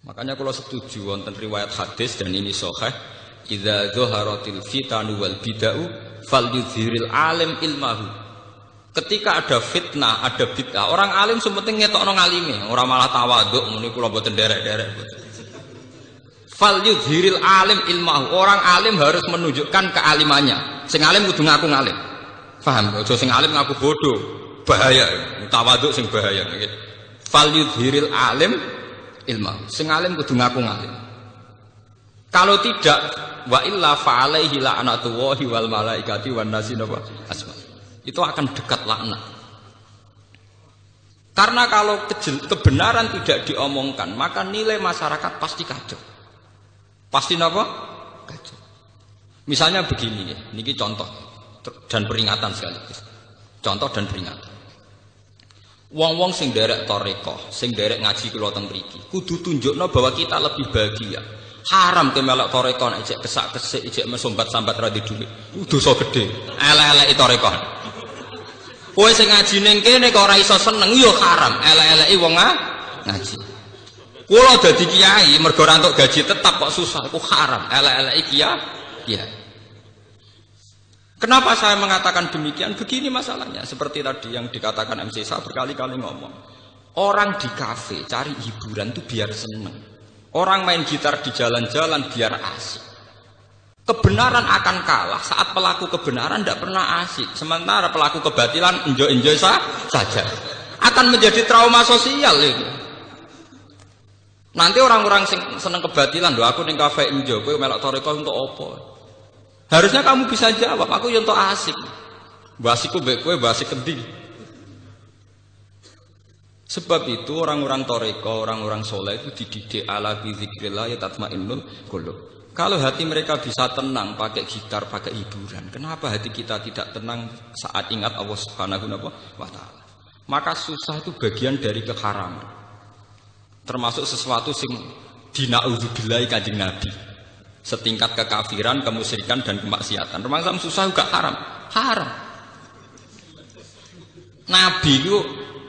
Makanya kalau setuju wonten riwayat hadis dan ini sahih, idza dzaharatil fitanu wal bid'u falyudhiril alim ilmahu. Ketika ada fitnah, ada bid'ah, orang alim sementing ngetokno ngalime, ora malah tawaduk muni kula mboten derek-derek. Falyudhiril alim ilmahu. Orang alim harus menunjukkan kealimannya. Sing alim kudu ngaku ngalim. Paham? Aja sing alim ngaku bodoh. Bahaya. Tawaduk sing bahaya. Falyudhiril alim ilmahu. Sing alim kudu ngaku ngalim. Kalau tidak, wa illa fa'alaihi la'natullahi wal malaikati wan nasi asma. Itu akan dekat laknat. Karena kalau kebenaran tidak diomongkan, maka nilai masyarakat pasti kacau. Pasti apa? Kacau. Misalnya begini, ini contoh dan peringatan sekaligus. Contoh dan peringatan. Wong-wong sing derek toreko, sing derek ngaji kula teng mriki, kudu tunjukno bahwa kita lebih bahagia. Haram ke melok toreko nek ijek kesak-kesik, ijek mesombat-sambat ra di dhuwit. Dosa gedhe. Elek-eleki toreko. Kowe sing ngaji ning kene kok ora iso seneng ya haram. Elek-eleki wong ngaji. Kula dadi kiai mergo ora entuk gaji tetap kok susah, iku haram. Elek-eleki kiai. Kenapa saya mengatakan demikian? Begini masalahnya. Seperti tadi yang dikatakan MC saya berkali-kali ngomong. Orang di kafe cari hiburan itu biar seneng. Orang main gitar di jalan-jalan biar asik. Kebenaran akan kalah saat pelaku kebenaran tidak pernah asik. Sementara pelaku kebatilan enjoy-enjoy saja. Akan menjadi trauma sosial itu. Nanti orang-orang seneng kebatilan, doa aku ning kafe enjoy, kowe melok toreko untuk apa? Harusnya kamu bisa jawab, aku yang untuk asik. Basiku baik kowe basik kendi. Sebab itu orang-orang toreko, orang-orang soleh itu dididik ala bi dzikrillah ya tatmainnul qulub. Kalau hati mereka bisa tenang pakai gitar, pakai hiburan, kenapa hati kita tidak tenang saat ingat Allah Subhanahu wa taala? Maka susah itu bagian dari keharaman. Termasuk sesuatu sing dina'udzubillahi kanjeng Nabi. Setingkat kekafiran, kemusyrikan dan kemaksiatan. Termasuk susah juga haram. Haram. Nabi itu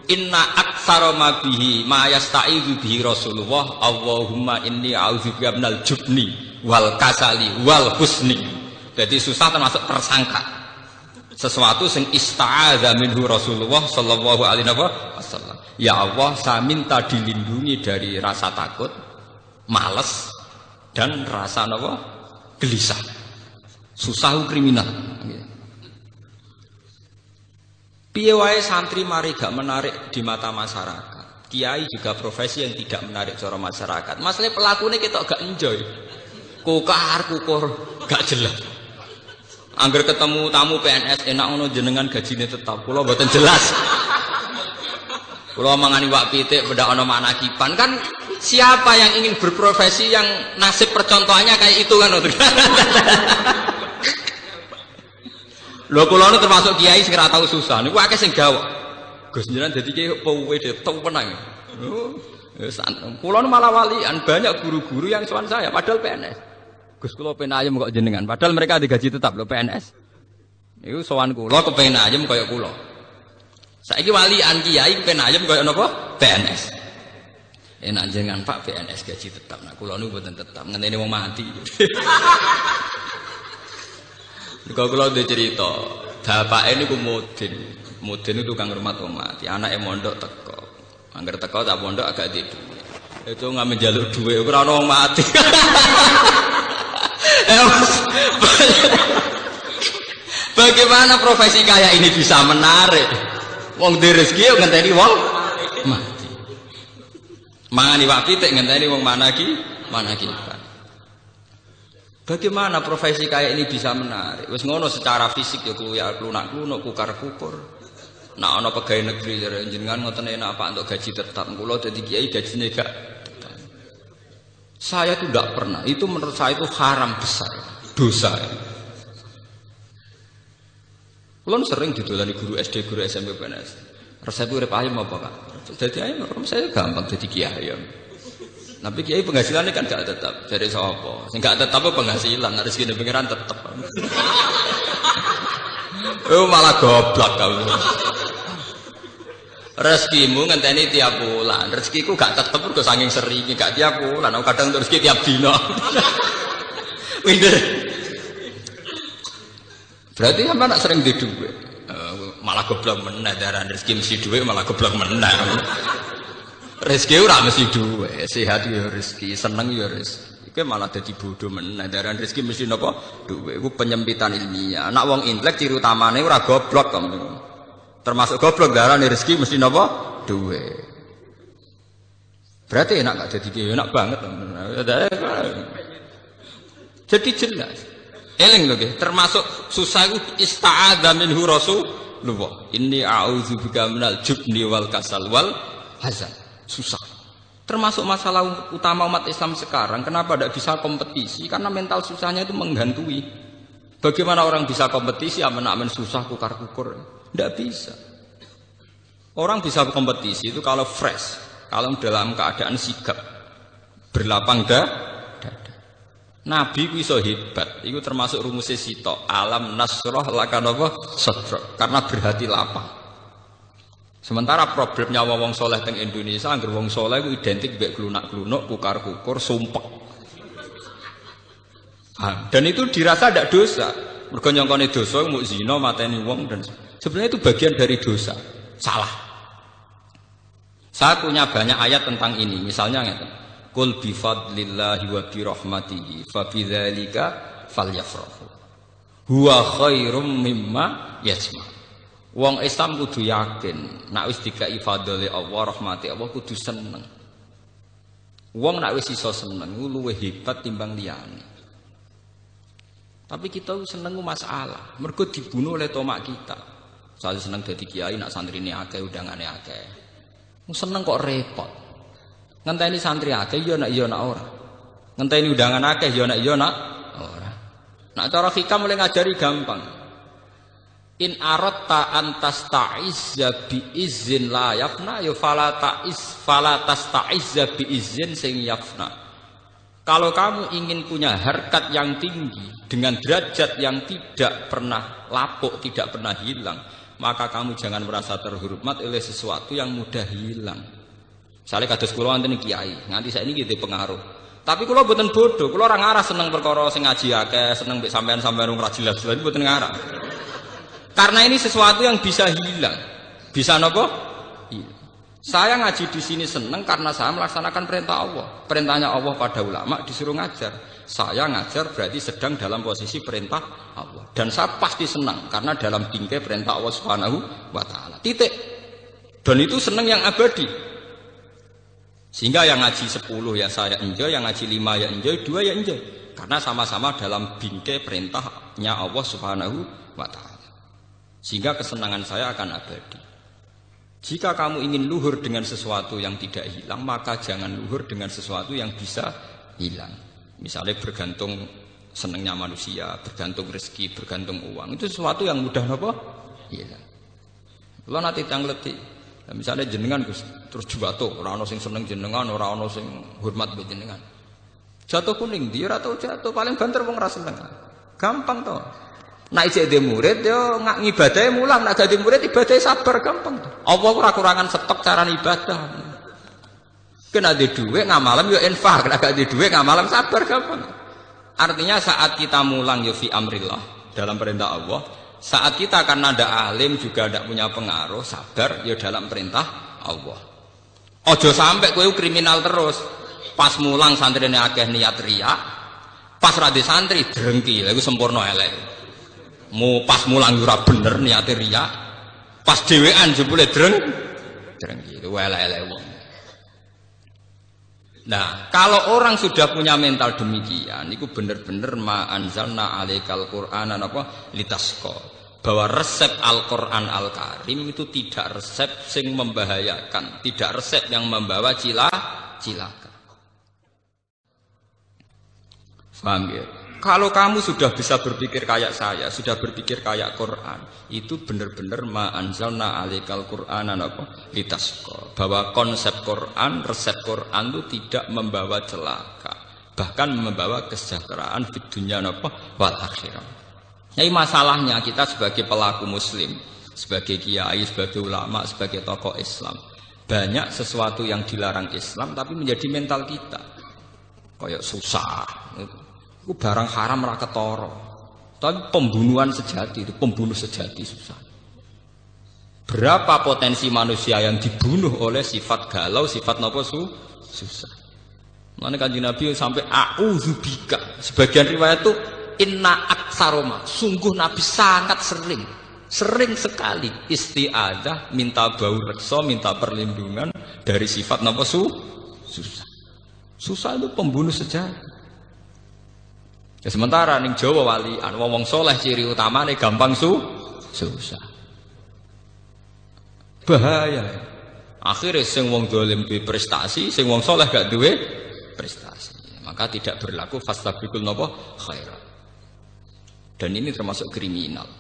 inna aktsara ma bihi ma yasta'idzu bihi Rasulullah Allahumma inni a'udzubika minal jubni wal kasali wal husni. Jadi susah termasuk tersangka. Sesuatu sing ista'adza minhu Rasulullah sallallahu alaihi wasallam. Ya Allah, saya minta dilindungi dari rasa takut, malas dan rasa apa? Gelisah. Susah kriminal. Piye wae santri mari gak menarik di mata masyarakat. Kiai juga profesi yang tidak menarik cara masyarakat. Masalah pelakunya kita gak enjoy. Kukur gak jelas. Angger ketemu tamu PNS enak ngono jenengan gajine tetap. Kula mboten jelas. Kula mangani wak pitik beda ana manakipan kan siapa yang ingin berprofesi yang nasib percontohannya kayak itu kan. Lho kula nu termasuk kiai sing ora tau susah. Niku akeh sing gawok. Gus jenengan dadi kiai opo wede tau penang. Kula nu malah walian banyak guru-guru yang sowan saya padahal PNS. Gus kula pengen ayem kok jenengan padahal mereka digaji tetap lho PNS. Iku sowan kula kepengin ayem kaya kula. Saiki walian kiai pengen ayem kaya napa? PNS. Enak jenengan Pak PNS gaji tetap. Nah kula nu mboten tetap ngenteni wong mati. Kalau udah cerita, bapak ini ku mudin itu tukang rumah wong mati, anaknya mondok teko, angger teko tak mondok agak tidur, itu nggak menjaluk duit, kurang wong mati. Bagaimana profesi kayak ini bisa menarik? Wong di rezeki ngenteni wong mati, mangani wak pitik ngenteni wong managi. Bagaimana profesi kayak ini bisa menarik? Wis ngono secara fisik ya klunak-klunuk, kukar-kukur. Nah ana pegawai negeri jenengan ngoten enak Pak untuk gaji tetap. Kula dadi kiai gajine gak tetap. Saya itu tidak pernah. Itu menurut saya itu haram besar, dosa. Kula sering didolani guru SD, guru SMP PNS. Resep urip ayem apa Pak? Dadi ayem saya gampang dadi kiai. Tapi kiai penghasilannya kan gak tetap dari sapa. Sing gak tetap penghasilan, harus gini pengiran tetap. Malah goblok kamu. Rezekimu ngenteni tiap bulan. Rezekiku gak tetep kok saking seringe gak tiap bulan. Aku kadang rezeki tiap dina. Windir. Berarti sampe nak sering di dhuwit. Malah goblok meneh daran rezeki mesti dhuwit malah goblok meneh. Rezeki ora mesti dhuwit, sehat ya rezeki, seneng ya rezeki. Iku malah dadi bodoh meneh. Daran rezeki mesti napa? Dhuwit. Iku penyempitan ilmiah. Nek wong intelek ciri utamane ora goblok kok. Termasuk goblok darane rezeki mesti napa? Dhuwit. Berarti enak gak dadi kiai, enak banget. Jadi jelas. Eling lho nggih, termasuk susah iku ista'adza minhu Rasulullah. Inni a'udzubika minal jubni wal kasal wal hazan. Susah. Termasuk masalah utama umat Islam sekarang, kenapa tidak bisa kompetisi? Karena mental susahnya itu menghantui. Bagaimana orang bisa kompetisi, aman-aman susah, kukar-kukur? Tidak bisa. Orang bisa kompetisi itu kalau fresh, kalau dalam keadaan sigap, berlapang dada. Nabi ku iso hebat, itu termasuk rumusnya Sito. Alam nasroh lakanapa sadra, karena berhati lapang. Sementara problemnya wong soleh teng Indonesia, angger wong soleh itu identik mbek klunak-klunuk, kukar-kukur, sumpek. Dan itu dirasa tidak dosa. Mergo nyongkone dosa muk zina mateni wong dan sebenarnya itu bagian dari dosa. Salah. Saya punya banyak ayat tentang ini. Misalnya ngeten. Qul bi fadlillahi wa bi rahmatihi fa bidzalika falyafrahu. Huwa khairum mimma yajma'. Wong Islam kudu yakin, nek wis dikai fadhole Allah, rahmati Allah kudu seneng. Wong nek wis iso seneng luwih hebat timbang liyane. Tapi kita seneng masalah, mergo dibunuh oleh tomak kita. Saya seneng dadi kiai, nak santrine akeh, undangane akeh. Seneng kok repot. Ngenteni santri akeh ya nek ya nek ora. Ngenteni undangan akeh ya nek ya nek ora. Nak cara hikam mulai ngajari gampang. In aratta antas ta'izza bi izin la yafna ya fala tasta'izza bi izin sing yafna. Kalau kamu ingin punya harkat yang tinggi dengan derajat yang tidak pernah lapuk, tidak pernah hilang, maka kamu jangan merasa terhormat oleh sesuatu yang mudah hilang. Misalnya kados kula wonten kiai, nganti saiki nggih pengaruh. Tapi kula mboten bodoh, kula ora ngarah seneng perkara sing ngaji akeh, seneng mbek sampean-sampean ora jelas-jelas mboten ngarah. Karena ini sesuatu yang bisa hilang. Bisa nopo? Hilang. Saya ngaji di sini seneng karena saya melaksanakan perintah Allah. Perintahnya Allah pada ulama disuruh ngajar. Saya ngajar berarti sedang dalam posisi perintah Allah. Dan saya pasti senang karena dalam bingkai perintah Allah Subhanahu wa taala. Titik. Dan itu senang yang abadi. Sehingga yang ngaji 10 ya saya enjoy, yang ngaji 5 ya enjoy, 2 ya enjoy. Karena sama-sama dalam bingkai perintahnya Allah Subhanahu wa taala. Sehingga kesenangan saya akan abadi. Jika kamu ingin luhur dengan sesuatu yang tidak hilang, maka jangan luhur dengan sesuatu yang bisa hilang. Misalnya bergantung senangnya manusia, bergantung rezeki, bergantung uang. Itu sesuatu yang mudah apa? Hilang. Kalau nanti tangleti, misalnya jenengan terus jatuh, orang sing seneng jenengan, orang sing hormat be jenengan. Jatuh kuning, dia atau jatuh paling banter wong ra seneng. Gampang toh. Nak ijek de murid yo ngak ngibadahe mulang, nak dadi murid ibadahe sabar gampang. Allah ora kurangan stok cara ibadah. Kena di dhuwit ngamalem yo infak, nek gak di dhuwit ngamalem sabar gampang. Artinya saat kita mulang yo fi amrillah, dalam perintah Allah, saat kita karena ndak alim juga ndak punya pengaruh, sabar yo dalam perintah Allah. Ojo sampai kowe kriminal terus. Pas mulang santrine akeh niat riya, pas ra di santri drengki, lha iku sempurna elek. Mau pas mulang ora bener niate riya, pas dhewean jebule dreng gitu elek-elek wong. Nah, kalau orang sudah punya mental demikian, itu bener-bener ma anzalna alaikal qur'ana napa litasqa. Bahwa resep Al-Qur'an Al-Karim itu tidak resep sing membahayakan, tidak resep yang membawa cilaka. Paham ya? Kalau kamu sudah bisa berpikir kayak saya, sudah berpikir kayak Quran, itu benar-benar ma anzalna alaikal qur'ana litasqa. Bahwa konsep Quran, resep Quran itu tidak membawa celaka, bahkan membawa kesejahteraan di dunia wal akhirah. Jadi masalahnya kita sebagai pelaku muslim, sebagai kiai, sebagai ulama, sebagai tokoh Islam. Banyak sesuatu yang dilarang Islam tapi menjadi mental kita. Kayak susah. Itu barang haram ra ketara. Tapi pembunuhan sejati itu pembunuh sejati susah. Berapa potensi manusia yang dibunuh oleh sifat galau, sifat napa susah. Mana Kanjeng Nabi sampai a'udzubika. Sebagian riwayat itu inna aktsaroma. Sungguh Nabi sangat sering sekali isti'adzah, minta bau reksa, minta perlindungan dari sifat napa susah. Susah itu pembunuh sejati. Ya sementara ning Jawa walian wong soleh ciri utamane gampang susah. Bahaya. Akhirnya sing wong dolim duwe prestasi, sing wong soleh gak duwe prestasi. Maka tidak berlaku fastabiqul napa khairat. Dan ini termasuk kriminal.